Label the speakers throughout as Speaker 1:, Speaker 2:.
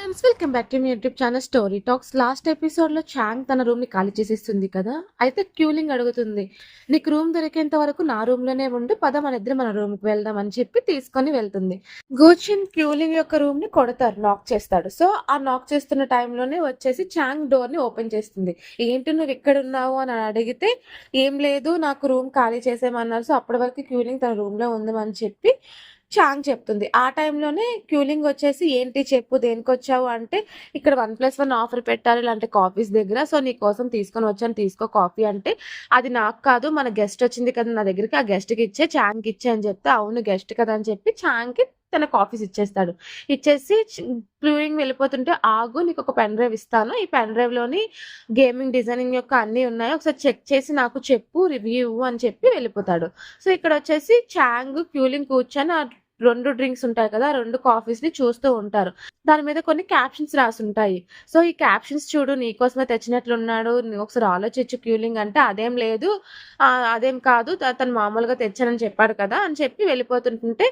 Speaker 1: Friends, welcome back to me YouTube channel story talks. Last episode లో చాంగ్ తన room ని ఖాళీ చేసేస్తుంది కదా. అయితే క్యూలింగ్ అడుగుతుంది, నీకు రూమ్ దొరికేంత వరకు నా రూమ్ లోనే ఉండి పద మన ఇద్దరు మన రూమ్ కి వెళ్దాం అని చెప్పి తీసుకొని వెళ్తుంది. గూచిన్ క్యూలింగ్ యొక్క రూమ్ ని కొడతారు, నాక్ చేస్తాడు. సో ఆ నాక్ చేస్తున్న టైంలోనే వచ్చేసి చాంగ్ డోర్ ని ఓపెన్ చేస్తుంది. ఏంటి నువ్వు ఇక్కడ ఉన్నావు అని అడిగితే, ఏం లేదు నాకు రూమ్ ఖాళీ చేసేయమన్నారు, సో అప్పటి వరకు క్యూలింగ్ తన రూమ్ లో ఉందని చెప్పి చాంగ్ చెప్తుంది. ఆ టైంలోనే క్యూలింగ్ వచ్చేసి, ఏంటి చెప్పు దేనికొచ్చావు అంటే, ఇక్కడ 1+1 ఆఫర్ పెట్టారు ఇలాంటి కాఫీస్ దగ్గర, సో నీ కోసం తీసుకొని వచ్చాను, తీసుకో కాఫీ అంటే, అది నాకు కాదు మన గెస్ట్ వచ్చింది కదా నా దగ్గరికి, ఆ గెస్ట్కి ఇచ్చే చాంగ్కి ఇచ్చే అని చెప్తే, అవును గెస్ట్ కదా అని చెప్పి చాంగ్కి తన కాఫీస్ ఇచ్చేస్తాడు. ఇచ్చేసి క్యూలింగ్ వెళ్ళిపోతుంటే, ఆగు నీకు ఒక పెన్ డ్రైవ్ ఇస్తాను, ఈ పెన్ డ్రైవ్ లోని గేమింగ్ డిజైనింగ్ యొక్క అన్ని ఉన్నాయి, ఒకసారి చెక్ చేసి నాకు చెప్పు రివ్యూ అని చెప్పి వెళ్ళిపోతాడు. సో ఇక్కడ వచ్చేసి చాంగ్ క్యూలింగ్ కూర్చొని ఆ 2 డ్రింక్స్ ఉంటాయి కదా, 2 కాఫీస్ ని చూస్తూ ఉంటారు. దాని మీద కొన్ని క్యాప్షన్స్ రాసి ఉంటాయి. సో ఈ క్యాప్షన్స్ చూడు నీకోసమే తెచ్చినట్లున్నాడు, నువ్వు ఒకసారి ఆలోచించు క్యూలింగ్ అంటే, అదేం లేదు అదేం కాదు తను మామూలుగా తెచ్చానని చెప్పాడు కదా అని చెప్పి వెళ్ళిపోతుంటే,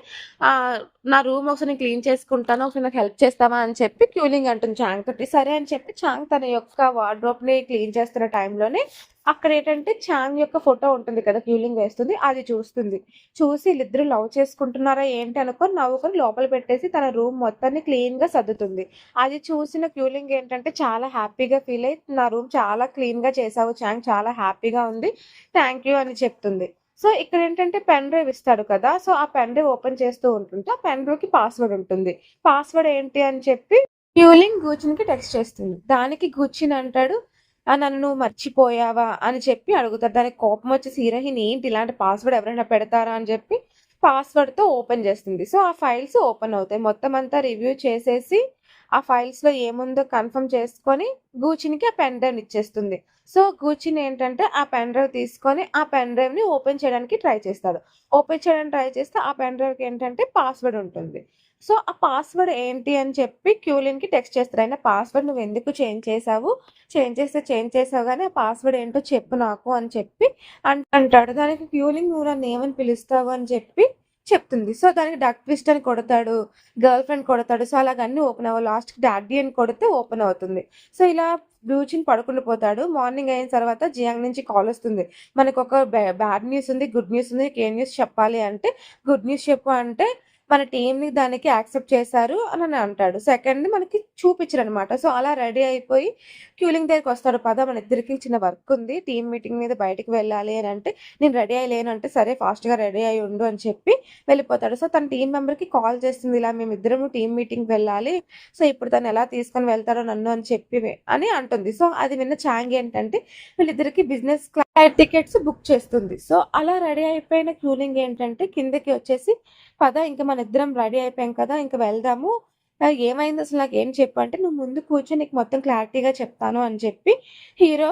Speaker 1: నా రూమ్ ఒకసారి నేను క్లీన్ చేసుకుంటాను, ఒకసారి నాకు హెల్ప్ చేస్తావా అని చెప్పి క్యూలింగ్ అంటుంది చాంగ్ తోటి. సరే అని చెప్పి చాంగ్ తన యొక్క వార్డ్రోబ్ ని క్లీన్ చేస్తున్న టైంలోనే అక్కడ ఏంటంటే చాంగ్ యొక్క ఫోటో ఉంటుంది కదా క్యూలింగ్ వేస్తుంది, అది చూస్తుంది. చూసి వీళ్ళిద్దరూ లవ్ చేసుకుంటున్నారా ఏంటి అనుకొని నవ్వుకొని లోపల పెట్టేసి తన రూమ్ మొత్తాన్ని క్లీన్ గా సర్దుతుంది. అది చూసిన క్యూలింగ్ ఏంటంటే చాలా హ్యాపీగా ఫీల్ అయ్యి, నా రూమ్ చాలా క్లీన్ గా చేసావు చాంగ్, చాలా హ్యాపీగా ఉంది, థ్యాంక్ యూ అని చెప్తుంది. సో ఇక్కడ ఏంటంటే పెన్ డ్రైవ్ ఇస్తాడు కదా, సో ఆ పెన్ డ్రైవ్ ఓపెన్ చేస్తూ ఉంటుంటే ఆ పెన్ డ్రైవ్ కి పాస్వర్డ్ ఉంటుంది. పాస్వర్డ్ ఏంటి అని చెప్పి క్యూలింగ్ గూచిన్ కి టెక్స్ట్ చేస్తుంది. దానికి గూచిన్ అంటాడు, నన్ను నువ్వు మర్చిపోయావా అని చెప్పి అడుగుతారు. దానికి కోపం వచ్చేసి, హీరోయిన్ ఏంటి ఇలాంటి పాస్వర్డ్ ఎవరైనా పెడతారా అని చెప్పి పాస్వర్డ్తో ఓపెన్ చేస్తుంది. సో ఆ ఫైల్స్ ఓపెన్ అవుతాయి. మొత్తం అంతా రివ్యూ చేసేసి ఆ ఫైల్స్లో ఏముందో కన్ఫర్మ్ చేసుకొని గూచిన్కి ఆ పెన్ డ్రైవ్ ఇచ్చేస్తుంది. సో గూచిన్ ఏంటంటే ఆ పెన్ డ్రైవ్ తీసుకొని ఆ పెన్ డ్రైవ్ని ఓపెన్ చేయడానికి ట్రై చేస్తాడు. ఓపెన్ చేయడానికి ట్రై చేస్తే ఆ పెన్ డ్రైవ్కి ఏంటంటే పాస్వర్డ్ ఉంటుంది. సో ఆ పాస్వర్డ్ ఏంటి అని చెప్పి క్యూలిన్కి టెక్స్ట్ చేస్తారు. అయినా పాస్వర్డ్ నువ్వు ఎందుకు చేంజ్ చేసావు, చేంజ్ చేసావు కానీ ఆ పాస్వర్డ్ ఏంటో చెప్పు నాకు అని చెప్పి అంటాడు. దానికి క్యూలింగ్ నువ్వు నన్ను ఏమని పిలుస్తావు అని చెప్పి చెప్తుంది. సో దానికి డక్ ట్విస్ట్ అని కొడతాడు, గర్ల్ ఫ్రెండ్ కొడతాడు. సో అలాగన్నీ ఓపెన్ అవ్వవు. లాస్ట్కి డాడీ అని కొడితే ఓపెన్ అవుతుంది. సో ఇలా బ్లూచిన్ పడుకుంటూ పోతాడు. మార్నింగ్ అయిన తర్వాత జియాంగ్ నుంచి కాల్ వస్తుంది, మనకు ఒక బ్యాడ్ న్యూస్ ఉంది, గుడ్ న్యూస్ ఉంది, ఏ న్యూస్ చెప్పాలి అంటే, గుడ్ న్యూస్ చెప్పు అంటే, మన టీంని దానికి యాక్సెప్ట్ చేశారు అని అంటాడు. సెకండ్ మనకి చూపించరు అనమాట. సో అలా రెడీ అయిపోయి క్యూలింగ్ దగ్గరికి వస్తాడు. పద మన ఇద్దరికి చిన్న వర్క్ ఉంది, టీం మీటింగ్ మీద బయటకు వెళ్ళాలి అని అంటే, నేను రెడీ అయ్యలేను అంటే, సరే ఫాస్ట్గా రెడీ అయ్యి ఉండు అని చెప్పి వెళ్ళిపోతాడు. సో తన టీం మెంబర్కి కాల్ చేస్తుంది, ఇలా మేమిద్దరం టీం మీటింగ్ వెళ్ళాలి, సో ఇప్పుడు తను ఎలా తీసుకొని వెళ్తారో నన్ను అని చెప్పి అని అంటుంది. సో అది విన్న చాంగ్ ఏంటంటే వీళ్ళిద్దరికి బిజినెస్ క్లాస్ టికెట్స్ బుక్ చేస్తుంది. సో అలా రెడీ అయిపోయిన క్యూలింగ్ ఏంటంటే కిందకి వచ్చేసి, పద ఇంకా మన ఇద్దరం రెడీ అయిపోయాం కదా ఇంకా వెళ్దాము, ఏమైంది అసలు నాకు ఏం చెప్పు అంటే, నువ్వు ముందు కూర్చొని నీకు మొత్తం క్లారిటీగా చెప్తాను అని చెప్పి హీరో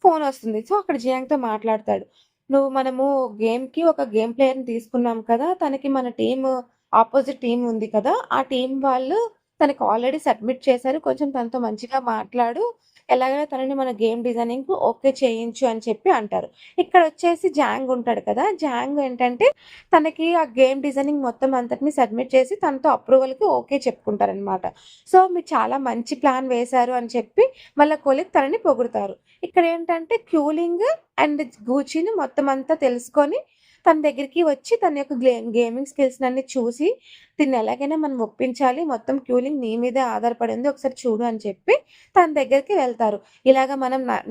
Speaker 1: ఫోన్ వస్తుంది. సో అక్కడ జియాంగ్తో మాట్లాడతాడు, మనము గేమ్కి ఒక గేమ్ ప్లేయర్ని తీసుకున్నాం కదా, తనకి మన టీం ఆపోజిట్ టీం ఉంది కదా, ఆ టీం వాళ్ళు తనకి ఆల్రెడీ సబ్మిట్ చేశారు, కొంచెం తనతో మంచిగా మాట్లాడు, ఎలాగైనా తనని మన గేమ్ డిజైనింగ్ ఓకే చేయించు అని చెప్పి అంటారు. ఇక్కడ వచ్చేసి జాంగ్ ఉంటాడు కదా, జాంగ్ ఏంటంటే తనకి ఆ గేమ్ డిజైనింగ్ మొత్తం అంతటిని సబ్మిట్ చేసి తనతో అప్రూవల్కి ఓకే చెప్పుకుంటారనమాట. సో మీరు చాలా మంచి ప్లాన్ వేశారు అని చెప్పి వాళ్ళ కొలీగ్ తనని పొగుడుతారు. ఇక్కడ ఏంటంటే క్యూలింగ్ అండ్ గూచిని మొత్తం అంతా తెలుసుకొని తన దగ్గరికి వచ్చి తన యొక్క గేమింగ్ స్కిల్స్ అన్ని చూసి, దీన్ని ఎలాగైనా మనం ఒప్పించాలి, మొత్తం క్యూలింగ్ నీ మీదే ఆధారపడింది, ఒకసారి చూడు అని చెప్పి తన దగ్గరికి వెళ్తారు. ఇలాగ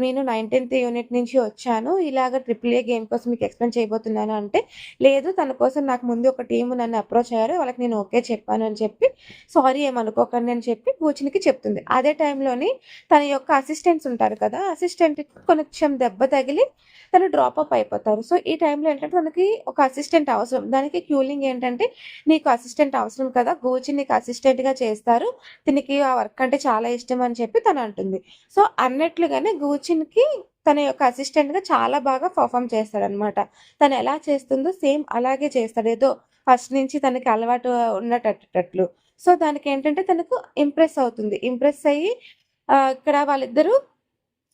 Speaker 1: నేను 19th యూనిట్ నుంచి వచ్చాను, ఇలాగ AAA గేమ్ కోసం మీకు ఎక్స్ప్లెయిన్ చేయబోతున్నాను అంటే, లేదు తన కోసం నాకు ముందు ఒక టీం నన్ను అప్రోచ్ అయ్యారు, వాళ్ళకి నేను ఓకే చెప్పాను అని చెప్పి, సారీ ఏమనుకోకండి అని చెప్పి గూచిన్కి చెప్తుంది. అదే టైంలోని తన యొక్క అసిస్టెంట్స్ ఉంటారు కదా, అసిస్టెంట్కి కొంచెం దెబ్బ తగిలి తను డ్రాప్ అప్ అయిపోతారు. సో ఈ టైంలో ఏంటంటే తనకి ఒక అసిస్టెంట్ అవసరం. దానికి క్యూలింగ్ ఏంటంటే, నీకు అసిస్టెంట్ అవసరం కదా, గూచిన్ నీకు అసిస్టెంట్గా చేస్తారు, దీనికి ఆ వర్క్ అంటే చాలా ఇష్టం అని చెప్పి తను అంటుంది. సో అన్నట్లుగానే గూచిన్కి తన యొక్క అసిస్టెంట్గా చాలా బాగా పర్ఫామ్ చేస్తాడనమాట. తను ఎలా చేస్తుందో సేమ్ అలాగే చేస్తాడు, ఏదో ఫస్ట్ నుంచి తనకి అలవాటు ఉన్నటట్లు. సో దానికి ఏంటంటే తనకు ఇంప్రెస్ అవుతుంది. ఇంప్రెస్ అయ్యి ఇక్కడ వాళ్ళిద్దరూ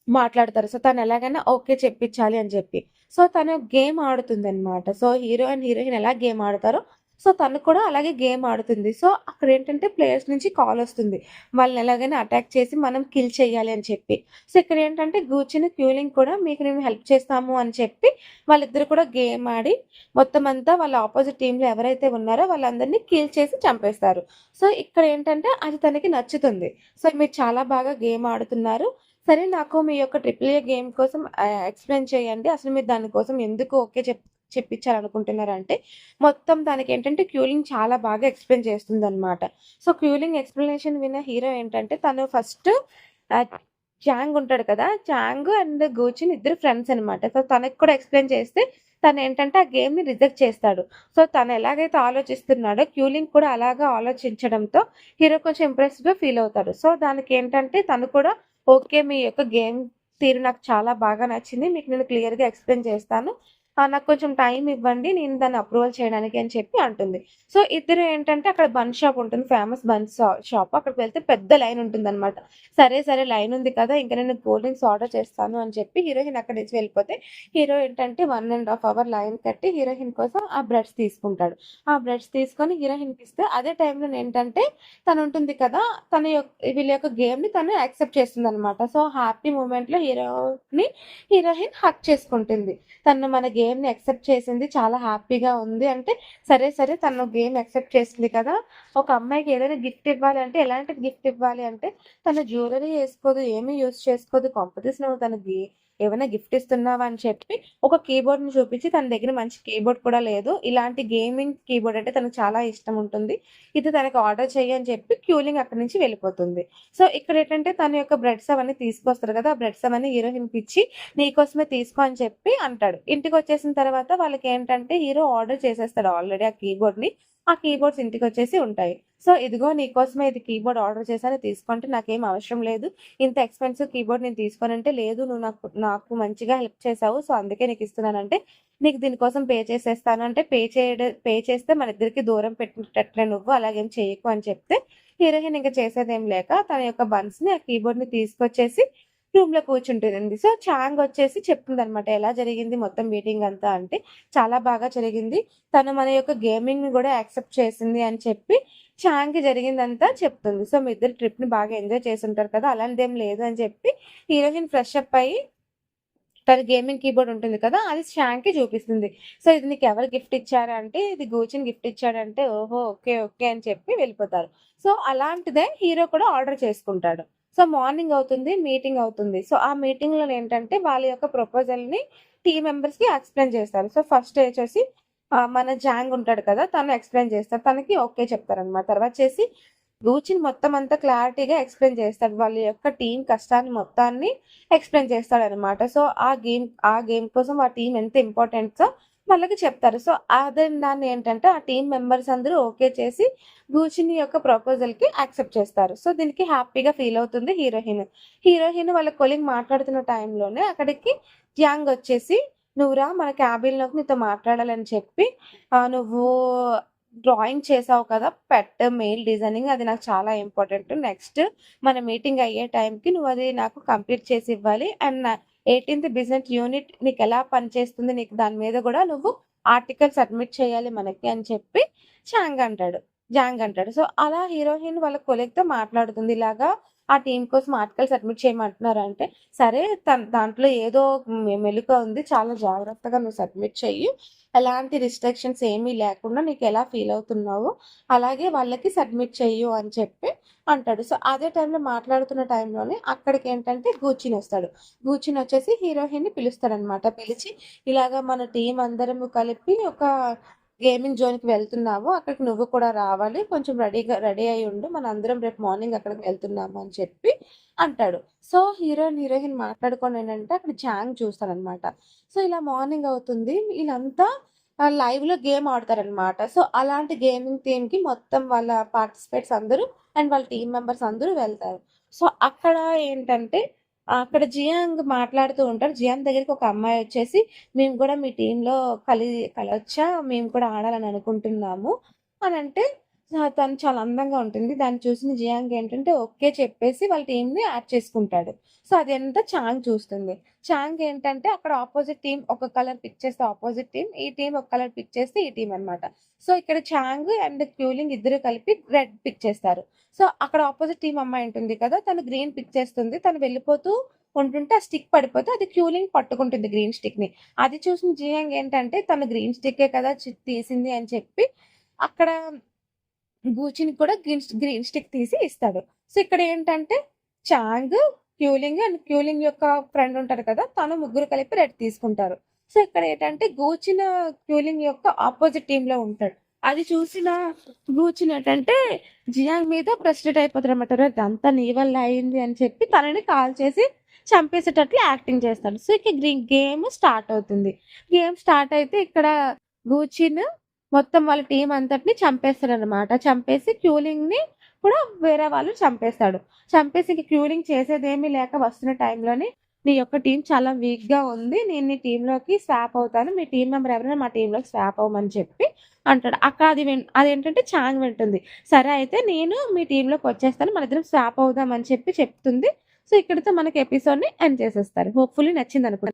Speaker 1: మాట్లాడతారు. సో తను ఎలాగైనా ఓకే చెప్పించాలి అని చెప్పి. సో తను గేమ్ ఆడుతుందనమాట. సో హీరో అండ్ హీరోయిన్ ఎలా గేమ్ ఆడతారో సో తను కూడా అలాగే గేమ్ ఆడుతుంది. సో అక్కడేంటంటే ప్లేయర్స్ నుంచి కాలొస్తుంది. వాళ్ళని ఎలాగైనా అటాక్ చేసి మనం కిల్ చేయాలి అని చెప్పి. సో ఇక్కడేంటంటే గూర్చిని క్యూలింగ్ కూడా మీకు మేము హెల్ప్ చేస్తాము అని చెప్పి వాళ్ళిద్దరు కూడా గేమ్ ఆడి మొత్తం అంతా వాళ్ళ ఆపోజిట్ టీమ్‌లో ఎవరైతే ఉన్నారో వాళ్ళందరిని కిల్ చేసి చంపేస్తారు. సో ఇక్కడేంటంటే అది తనకి నచ్చుతుంది. సో మీరు చాలా బాగా గేమ్ ఆడుతున్నారు. సరే నాకు మీ యొక్క ట్రిపుల్ ఏ గేమ్ కోసం ఎక్స్‌ప్లెయిన్ చేయండి. అసలు మీరు దాని కోసం ఎందుకు ఓకే చెప్పించాలనుకుంటున్నారంటే, మొత్తం తనకేంటంటే క్యూలింగ్ చాలా బాగా ఎక్స్‌ప్లెయిన్ చేస్తుందనమాట. సో, క్యూలింగ్ ఎక్స్‌ప్లనేషన్ విన్న హీరో ఏంటంటే, తను ఫస్ట్ ఆహ్, చాంగ్ ఉంటాడు కదా! చాంగ్ అండ్ గూచిన్ ఇద్దరు ఫ్రెండ్స్ అనమాట. సో, తనకి కూడా ఎక్స్‌ప్లెయిన్ చేస్తే తనేంటంటే ఆ గేమ్‌ని రిజెక్ట్ చేస్తాడు. సో, తను ఎలాగైతే ఆలోచిస్తున్నాడో క్యూలింగ్ కూడా అలాగా ఆలోచించడంతో హీరో కొంచెం ఇంప్రెస్డ్‌గా ఫీల్ అవుతాడు. సో, దానికేంటంటే తను కూడా ఓకే. మీ యొక్క గేమ్ తీరు నాకు చాలా బాగా నచ్చింది. మీకు నేను క్లియర్‌గా ఎక్స్‌ప్లెయిన్ చేస్తాను. నాకు కొంచెం టైమ్ ఇవ్వండి. నేను దాన్ని అప్రూవల్ చేయడానికి అని చెప్పి అంటుంది. సో, ఇద్దరు ఏంటంటే అక్కడ బన్ షాప్ ఉంటుంది. Famous buns shop. అక్కడికి వెళ్తే పెద్ద లైన్ ఉంటుందనమాట. సరే లైన్ ఉంది కదా! ఇంక నేను కూల్ డ్రింక్స్ ఆర్డర్ చేస్తాను అని చెప్పి హీరోయిన్ అక్కడి నుంచి వెళ్ళిపోతే, హీరో ఏంటంటే 1 ½ అవర్ లైన్ కట్టి హీరోయిన్ కోసం ఆ బ్రెడ్స్ తీసుకుంటాడు. ఆ బ్రెడ్స్ తీసుకొని హీరోయిన్‌కి ఇస్తే అదే టైంలో ఏంటంటే తను ఉంటుంది కదా! తన వీళ్ళ యొక్క గేమ్‌ని తను యాక్సెప్ట్ చేస్తుందనమాట. సో, హ్యాపీ మూమెంట్‌లో హీరోయిన్ హగ్ చేసుకుంటుంది. తను మన గేమ్‌ని యాక్సెప్ట్ చేసింది. చాలా హ్యాపీగా ఉంది అంటే, సరే తను గేమ్ యాక్సెప్ట్ చేసింది కదా! ఒక అమ్మాయికి ఏదైనా గిఫ్ట్ ఇవ్వాలి అంటే, ఎలాంటి గిఫ్ట్ ఇవ్వాలి అంటే, తను జ్యువెలరీ ఏసుకోదు, ఏమీ యూజ్ చేసుకోదు. కొంపదీసి నువ్వు తనకి ఏమైనా గిఫ్ట్ ఇస్తున్నావా అని చెప్పి, ఒక కీబోర్డ్‌ని చూపించి తన దగ్గర మంచి కీబోర్డ్ కూడా లేదు. ఇలాంటి గేమింగ్ కీబోర్డ్ అంటే తనకు చాలా ఇష్టం ఉంటుంది. ఇది తనకి ఆర్డర్ చెయ్యి అని చెప్పి క్యూలింగ్ అక్కడి నుంచి వెళ్ళిపోతుంది. సో, ఇక్కడేంటంటే తన యొక్క బ్రెడ్స్ అవన్నీ తీసుకొస్తారు కదా! ఆ బ్రెడ్స్ అవన్నీ హీరోయిన్‌కిచ్చి నీకోసమే తీసుకో అని చెప్పి అంటాడు. ఇంటికొచ్చేసిన తర్వాత వాళ్ళకేంటంటే హీరో ఆర్డర్ చేసేస్తాడు ఆల్రెడీ ఆ కీబోర్డ్‌ని. ఆ కీబోర్డ్స్ ఇంటికొచ్చేసి ఉంటాయి. సో, ఇదిగో నీకోసమే ఇది కీబోర్డ్ ఆర్డర్ చేశాను తీసుకో అంటే నాకేం అవసరం లేదు. ఇంత ఎక్స్‌పెన్సివ్ కీబోర్డ్ నేను తీసుకోనంటే, లేదు నువ్వు నాకు మంచిగా హెల్ప్ చేశావు. సో, అందుకే నీకిస్తున్నానంటే, నీకు దీనికోసం పే చేసేస్తాను అంటే, పే చేస్తే మనిద్దరికి దూరం పెట్టేటట్లే నువ్వు అలాగేం చేయకు అని చెప్తే, హీరోయిన్ ఇంక చేసేదేం లేక తన యొక్క బన్స్‌ని ఆ కీబోర్డ్‌ని తీసుకొచ్చేసి రూమ్‌లో కూర్చుంటుంది. సో, చాంగ్ వచ్చేసి చెప్తుందనమాట. ఎలా జరిగింది మొత్తం మీటింగ్ అంతా అంటే, చాలా బాగా జరిగింది. తను మన యొక్క గేమింగ్‌ని గూడా యాక్సెప్ట్ చేసింది అని చెప్పి, చాంగ్‌కి జరిగిందంతా చెప్తుంది. సో, మీ ఇద్దరు ట్రిప్‌ని బాగా ఎంజాయ్ చేసుంటారు కదా! అలాంటిదేం లేదు అని చెప్పి, హీరోయిన్ ఫ్రెష్ అప్ అయ్యి తన గేమింగ్ కీబోర్డ్ ఉంటుంది కదా! అది చాంగ్‌కి చూపిస్తుంది. సో, ఇది నీకెవరు గిఫ్ట్ ఇచ్చారు అంటే, ఇది గూచిన్ గిఫ్ట్ ఇచ్చాడంటే, ఓహో! ఓకే అని చెప్పి వెళ్ళిపోతారు. సో, అలాంటిదే హీరో కూడా ఆర్డర్ చేసుకుంటాడు. సో, మార్నింగ్ అవుతుంది, మీటింగ్ అవుతుంది. సో, ఆ మీటింగ్‌లోనేంటంటే వాళ్ళ యొక్క ప్రపోజల్‌ని టీమ్ మెంబర్స్‌కి ఎక్స్‌ప్లెయిన్ చేస్తారు. సో, ఫస్ట్ వచ్చేసి మన జాంగ్ ఉంటాడు కదా! తను ఎక్స్‌ప్లెయిన్ చేస్తారు. తనకి ఓకే చెప్తారనమాట. తర్వాత వచ్చేసి గూచిన్ మొత్తం అంతా క్లారిటీగా ఎక్స్‌ప్లెయిన్ చేస్తాడు. వాళ్ళ యొక్క టీమ్ కష్టాన్ని మొత్తాన్ని ఎక్స్‌ప్లెయిన్ చేస్తాడనమాట. సో, ఆ గేమ్ కోసం ఆ టీమ్ ఎంత ఇంపార్టెంట్సో వాళ్ళకి చెప్తారు. సో, అదే దాన్ని ఏంటంటే ఆ టీమ్ మెంబర్స్ అందరూ ఓకే చేసి గూచిన్ యొక్క ప్రపోజల్‌కి యాక్సెప్ట్ చేస్తారు. సో, దీనికి హ్యాపీగా ఫీల్ అవుతుంది హీరోయిన్. హీరోయిన్ వాళ్ళ కొలీగ్ మాట్లాడుతున్న టైంలోనే అక్కడికి జియాంగ్ వచ్చేసి, "నువ్వు రా మన క్యాబిన్‌లోకి నీతో మాట్లాడాలని చెప్పి నువ్వు డ్రాయింగ్ చేసావు కదా! మెయిల్ డిజైనింగ్ అది నాకు చాలా ఇంపార్టెంట్. నెక్స్ట్ మన మీటింగ్ అయ్యే టైంకి నువ్వది నాకు కంప్లీట్ చేసి ఇవ్వాలి. అండ్ 18థ్ బిజినెస్ యూనిట్ నీకెలా పనిచేస్తుంది, నీకు దాని మీద గూడా నువ్వు ఆర్టికల్ సబ్మిట్ చేయాలి మనకి అని చెప్పి జాంగ్ అంటాడు. సో, అలా హీరోయిన్ వాళ్ళ కొలీగ్‌తో మాట్లాడుతుంది. ఇలాగా ఆ టీమ్ కోసం ఆర్టికల్ సబ్మిట్ చేయమంటున్నారంటే, సరే దాంట్లో ఏదో మెలుకువ ఉంది. చాలా జాగ్రత్తగా నువ్వు సబ్మిట్ చెయ్యి. ఎలాంటి రిస్ట్రిక్షన్స్ ఏమీ లేకుండా నీకెలా ఫీల్ అవుతున్నావో అలాగే వాళ్ళకి సబ్మిట్ చెయ్యు అని చెప్పి అంటాడు. సో, అదే టైంలో మాట్లాడుతున్న టైంలోనే అక్కడికేంటంటే గూచినొస్తాడు. గూచినొచ్చేసి హీరోయిన్‌ని పిలుస్తాడనమాట. పిలిచి ఇలాగ మన టీమ్ అందరము కలిపి ఒక గేమింగ్ జోన్‌కి వెళ్తున్నాము. అక్కడికి నువ్వు కూడా రావాలి. కొంచెం రెడీ అయ్యి ఉండు. మనందరం రేపు మార్నింగ్ అక్కడికి వెళ్తున్నాము అని చెప్పి అంటాడు. సో, హీరోయిన్ మాట్లాడుకొని ఏంటంటే అక్కడ జాంగ్ చూస్తాడనమాట. సో, ఇలా మార్నింగ్ అవుతుంది. వీళ్ళంతా లైవ్‌లో గేమ్ ఆడతారనమాట. సో, అలాంటి గేమింగ్ థీమ్‌కి మొత్తం వాళ్ళ పార్టిసిపేట్స్ అందరూ అండ్ వాళ్ళ టీమ్ మెంబర్స్ అందరూ వెళ్తారు. సో, అక్కడ ఏంటంటే అక్కడ జియాంగ్ మాట్లాడుతూ ఉంటారు. జియాంగ్ దగ్గరికి ఒక అమ్మాయి వచ్చేసి, "మేము కూడా మీ టీమ్‌లో కలవచ్చా? మేము కూడా ఆడాలని అనుకుంటున్నాము" అనంటే, తను చాలా అందంగా ఉంటుంది. దాన్ని చూసిన జియాంగ్ ఏంటంటే ఓకే చెప్పేసి వాళ్ళ టీమ్‌ని యాడ్ చేసుకుంటాడు. సో, అదంతా చాంగ్ చూస్తుంది. చాంగ్ ఏంటంటే అక్కడ అపోజిట్ టీమ్ ఒక కలర్ పిక్ చేస్తే అపోజిట్ టీమ్, ఈ టీమ్ ఒక కలర్ పిక్ చేస్తే ఈ టీమ్ అన్నమాట. సో, ఇక్కడ చాంగ్ అండ్ క్యూలింగ్ ఇద్దరు కలిపి రెడ్ పిక్ చేస్తారు. సో, అక్కడ అపోజిట్ టీమ్ అమ్మాయి ఉంటుంది కదా! తను గ్రీన్ పిక్ చేస్తుంది. తను వెళ్ళిపోతూ ఉంటుంటే ఆ స్టిక్ పడిపోతే అది క్యూలింగ్ పట్టుకుంటుంది గ్రీన్ స్టిక్‌ని. అది చూసిన జియాంగ్ ఏంటంటే తను గ్రీన్ స్టిక్కే కదా తీసింది అని చెప్పి అక్కడ గూచిని కూడా గ్రీన్ స్టిక్ తీసి ఇస్తాడు. సో, ఇక్కడేంటంటే చాంగ్, క్యూలింగ్ అండ్ క్యూలింగ్ యొక్క ఫ్రెండ్ ఉంటారు కదా! తను ముగ్గురు కలిపి రెడ్ తీసుకుంటారు. సో, ఇక్కడేంటంటే గూచిన క్యూలింగ్ యొక్క అపోజిట్ టీమ్‌లో ఉంటాడు. అది చూసిన గూచిన్ ఏంటంటే జియాంగ్ మీద ఫ్రస్ట్రేట్ అయిపోతాడన్నమాట. "అరె! ఇదంతా నీ వల్ల అయింది" అని చెప్పి తనని కాల్చేసి చంపేసేటట్లు యాక్టింగ్ చేస్తాడు. సో, ఇక గేమ్ స్టార్ట్ అవుతుంది. గేమ్ స్టార్ట్ అయితే ఇక్కడ గూచిన్ మొత్తం వాళ్ళ టీమ్ అంతటిని చంపేస్తాడనమాట. చంపేసి క్యూలింగ్‌ని కూడా వేరే వాళ్ళు చంపేస్తాడు. చంపేసి ఇంక క్యూలింగ్ చేసేదేమీ లేక వస్తున్న టైంలోని నీ యొక్క టీమ్ చాలా వీక్‌గా ఉంది. నేను నీ టీమ్‌లోకి స్వాప్ అవుతాను. మీ టీమ్ మెంబర్ ఎవరైనా మా టీమ్‌లోకి స్వాప్ అవ్వమని చెప్పి అంటాడు. అక్కడ అదేంటంటే చాంగ్ వింటుంది. సరే అయితే నేను మీ టీమ్‌లోకి వచ్చేస్తాను. మనిద్దరం స్వాప్ అవుదాం అని చెప్పి చెప్తుంది. సో, ఇక్కడితో మనకి ఎపిసోడ్‌ని ఎండ్ చేసేస్తారు. హోప్‌ఫుల్లీ నచ్చిందనుకుంటా.